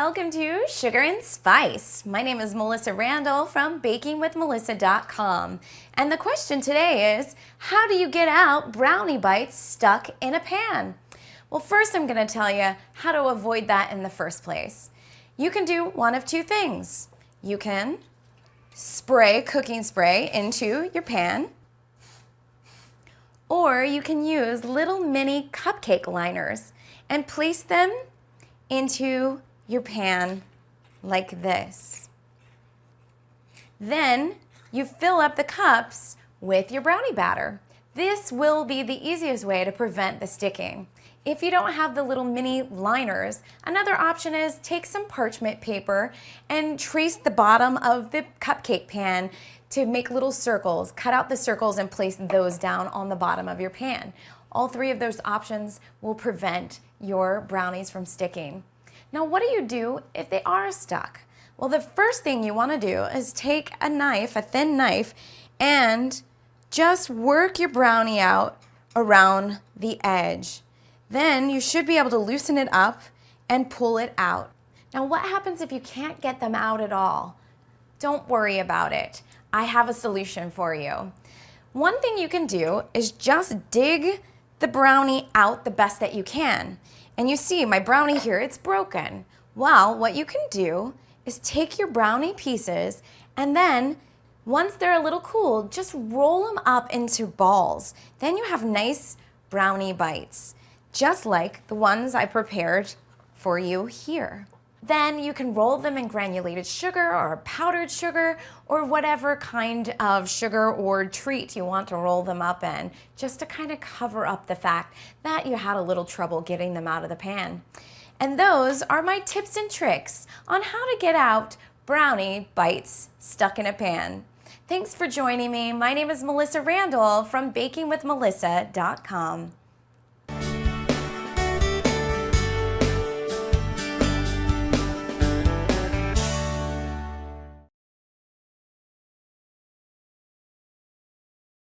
Welcome to Sugar and Spice. My name is Melissa Randall from bakingwithmelissa.com. And the question today is, how do you get out brownie bites stuck in a pan? Well, first I'm going to tell you how to avoid that in the first place. You can do one of two things. You can spray cooking spray into your pan, or you can use little mini cupcake liners and place them into your pan like this. Then you fill up the cups with your brownie batter. This will be the easiest way to prevent the sticking. If you don't have the little mini liners, another option is take some parchment paper and trace the bottom of the cupcake pan to make little circles. Cut out the circles and place those down on the bottom of your pan. All three of those options will prevent your brownies from sticking. Now, what do you do if they are stuck? Well, the first thing you want to do is take a knife, a thin knife, and just work your brownie out around the edge. Then you should be able to loosen it up and pull it out. Now, what happens if you can't get them out at all? Don't worry about it. I have a solution for you. One thing you can do is just dig the brownie out the best that you can. And you see my brownie here, it's broken. Well, what you can do is take your brownie pieces and then once they're a little cool, just roll them up into balls. Then you have nice brownie bites, just like the ones I prepared for you here. Then you can roll them in granulated sugar or powdered sugar or whatever kind of sugar or treat you want to roll them up in, just to kind of cover up the fact that you had a little trouble getting them out of the pan. And those are my tips and tricks on how to get out brownie bites stuck in a pan. Thanks for joining me. My name is Melissa Randall from bakingwithmelissa.com.